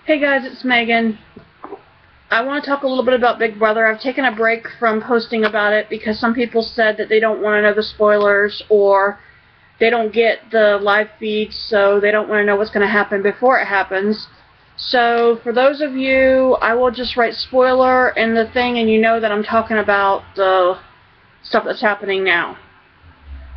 Hey guys, it's Megan. I want to talk a little bit about Big Brother. I've taken a break from posting about it because some people said that they don't want to know the spoilers or they don't get the live feeds, so they don't want to know what's going to happen before it happens. So for those of you, I will just write spoiler in the thing and you know that I'm talking about the stuff that's happening now.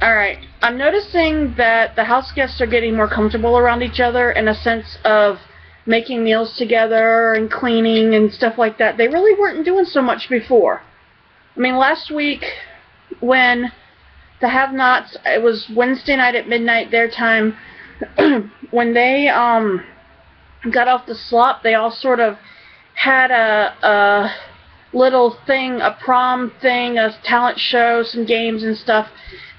Alright, I'm noticing that the house guests are getting more comfortable around each other in a sense of making meals together and cleaning and stuff like that. They really weren't doing so much before. I mean, last week when the Have-Nots, it was Wednesday night at midnight their time, when they got off the slop, they all sort of had a little thing, a prom thing, a talent show, some games and stuff.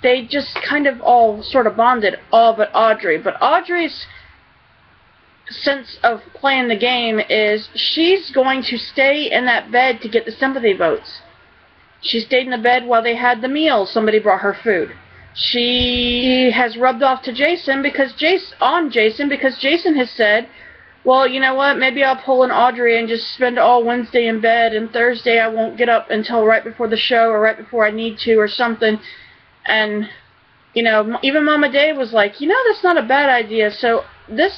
They just kind of all sort of bonded, all but Audrey. But Audrey's sense of playing the game is she's going to stay in that bed to get the sympathy votes. She stayed in the bed while they had the meal. Somebody brought her food. She has rubbed off to Jason because Jason has said, well, you know what, maybe I'll pull an Audrey and just spend all Wednesday in bed, and Thursday I won't get up until right before the show or right before I need to or something. And, you know, even Mama Day was like, you know, that's not a bad idea. So this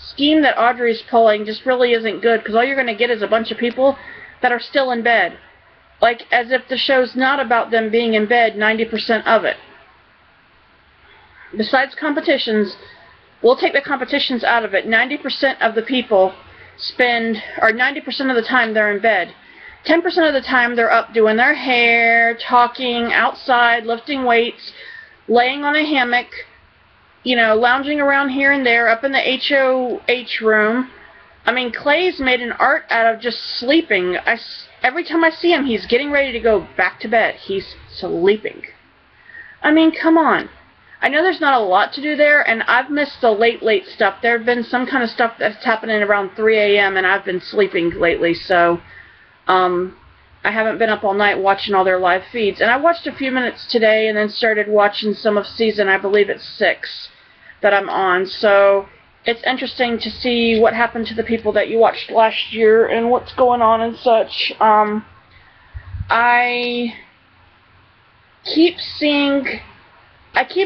scheme that Audrey's pulling just really isn't good, because all you're going to get is a bunch of people that are still in bed. Like, as if the show's not about them being in bed 90% of it. Besides competitions, we'll take the competitions out of it. 90% of the people or 90% of the time they're in bed. 10% of the time they're up doing their hair, talking, outside, lifting weights, laying on a hammock, you know, lounging around here and there, up in the HOH room. I mean, Clay's made an art out of just sleeping. Every time I see him, he's getting ready to go back to bed. He's sleeping. I mean, come on. I know there's not a lot to do there, and I've missed the late stuff. There have been some kind of stuff that's happening around 3 a.m., and I've been sleeping lately, so I haven't been up all night watching all their live feeds. And I watched a few minutes today and then started watching some of season, I believe it's 6, that I'm on. So it's interesting to see what happened to the people that you watched last year and what's going on and such. I keep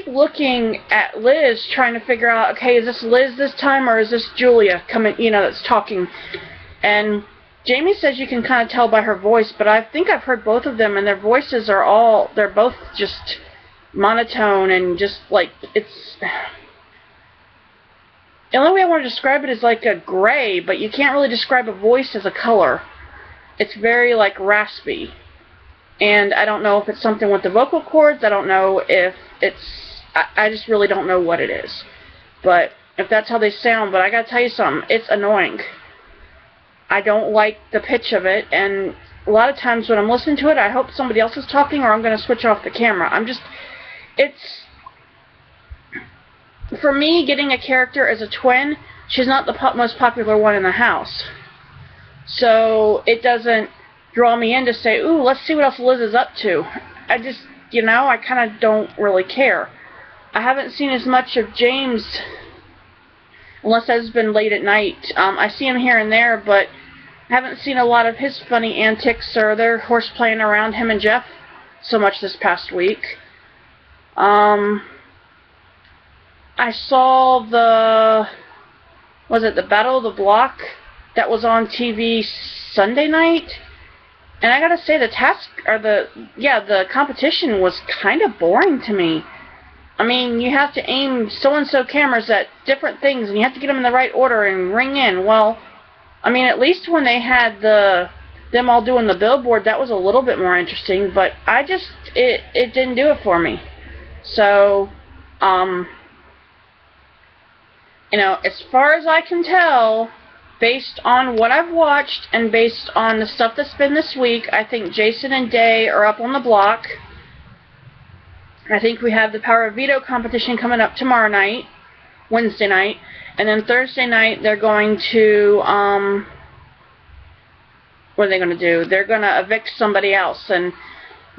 looking at Liz, trying to figure out, okay, is this Liz this time, or is this Julia coming, you know, that's talking? And Jamie says you can kind of tell by her voice, but I think I've heard both of them, and their voices are they're both just monotone, and just like, it's, the only way I want to describe it is like a gray, but you can't really describe a voice as a color. It's very, like, raspy. And I don't know if it's something with the vocal cords. I don't know if it's, I just really don't know what it is. But if that's how they sound, but I gotta tell you something, it's annoying. I don't like the pitch of it, and a lot of times when I'm listening to it, I hope somebody else is talking or I'm gonna switch off the camera. It's, for me, getting a character as a twin, she's not the most popular one in the house. So it doesn't draw me in to say, ooh, let's see what else Liz is up to. I just, you know, I kind of don't really care. I haven't seen as much of James, unless it's been late at night. I see him here and there, but I haven't seen a lot of his funny antics or their horseplaying around him and Jeff so much this past week. I saw the Battle of the Block that was on TV Sunday night. And I gotta say, the competition was kind of boring to me. I mean, you have to aim so-and-so cameras at different things, and you have to get them in the right order and ring in. Well, I mean, at least when they had them all doing the billboard, that was a little bit more interesting, but it didn't do it for me. So, you know, as far as I can tell, based on what I've watched and based on the stuff that's been this week, I think Jason and Day are up on the block. I think we have the Power of Veto competition coming up tomorrow night, Wednesday night, and then Thursday night they're going to, what are they going to do? They're going to evict somebody else, and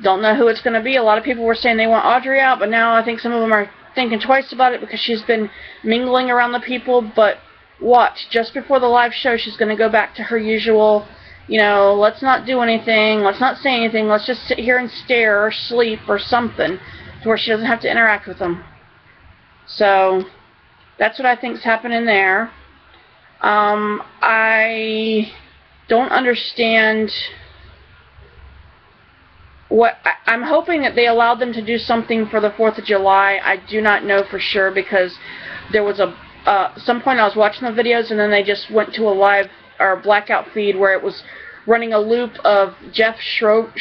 don't know who it's going to be. A lot of people were saying they want Audrey out, but now I think some of them are thinking twice about it because she's been mingling around the people, but watch, just before the live show, she's going to go back to her usual, you know, let's not do anything, let's not say anything, let's just sit here and stare or sleep or something, to where she doesn't have to interact with them. So, that's what I think is happening there. I don't understand what, I'm hoping that they allowed them to do something for the 4th of July. I do not know for sure, because there was some point I was watching the videos, and then they just went to a live or blackout feed where it was running a loop of Jeff Schroeder,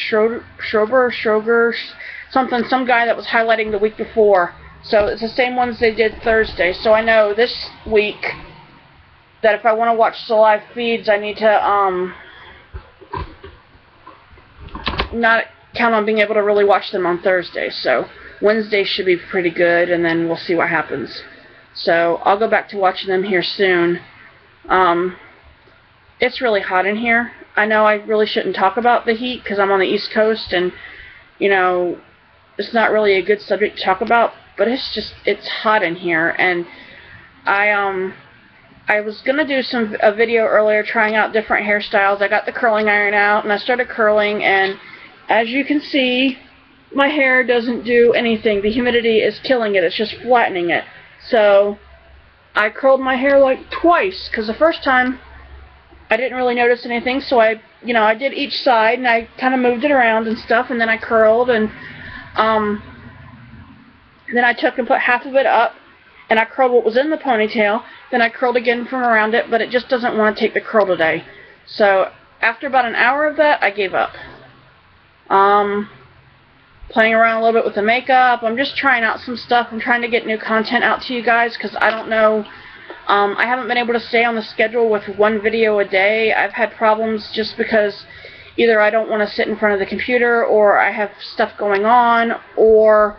some guy that was highlighting the week before. So it's the same ones they did Thursday. So I know this week that if I want to watch the live feeds, I need to not count on being able to really watch them on Thursday. So Wednesday should be pretty good, and then we'll see what happens. So I'll go back to watching them here soon. It's really hot in here. I know I really shouldn't talk about the heat because I'm on the East Coast, and you know, it's not really a good subject to talk about, but it's hot in here. And I was gonna do a video earlier trying out different hairstyles. I got the curling iron out and I started curling, and as you can see, my hair doesn't do anything. The humidity is killing it. It's just flattening it. So I curled my hair like twice, because the first time I didn't really notice anything, so I did each side and I kind of moved it around and stuff, and then I curled, and then I took and put half of it up and I curled what was in the ponytail. Then I curled again from around it, but it just doesn't want to take the curl today. So after about an hour of that, I gave up. Playing around a little bit with the makeup. I'm just trying out some stuff. I'm trying to get new content out to you guys, because I don't know. I haven't been able to stay on the schedule with one video a day. I've had problems just because either I don't want to sit in front of the computer, or I have stuff going on, or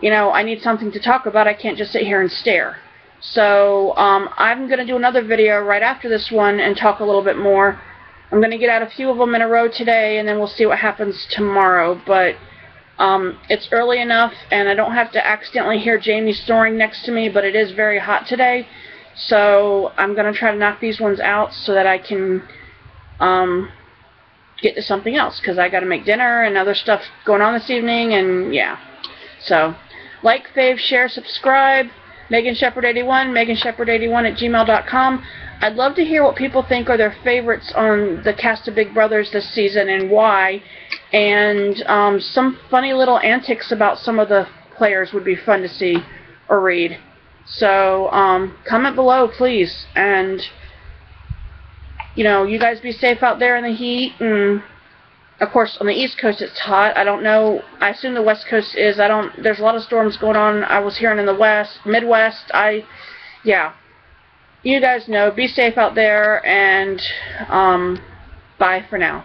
you know, I need something to talk about. I can't just sit here and stare. So I'm going to do another video right after this one and talk a little bit more. I'm going to get out a few of them in a row today, and then we'll see what happens tomorrow. But it's early enough, and I don't have to accidentally hear Jamie snoring next to me, but it is very hot today. So I'm going to try to knock these ones out so that I can get to something else, because I got to make dinner and other stuff going on this evening, and yeah. So like, fave, share, subscribe. Megan Shepherd 81, meganshepard81@gmail.com. I'd love to hear what people think are their favorites on the cast of Big Brothers this season and why. And some funny little antics about some of the players would be fun to see or read. So comment below, please. And you know, you guys be safe out there in the heat. And of course, on the East Coast it's hot. I don't know. I assume the West Coast is. There's a lot of storms going on. I was hearing in the Midwest. Yeah. You guys know. Be safe out there, and bye for now.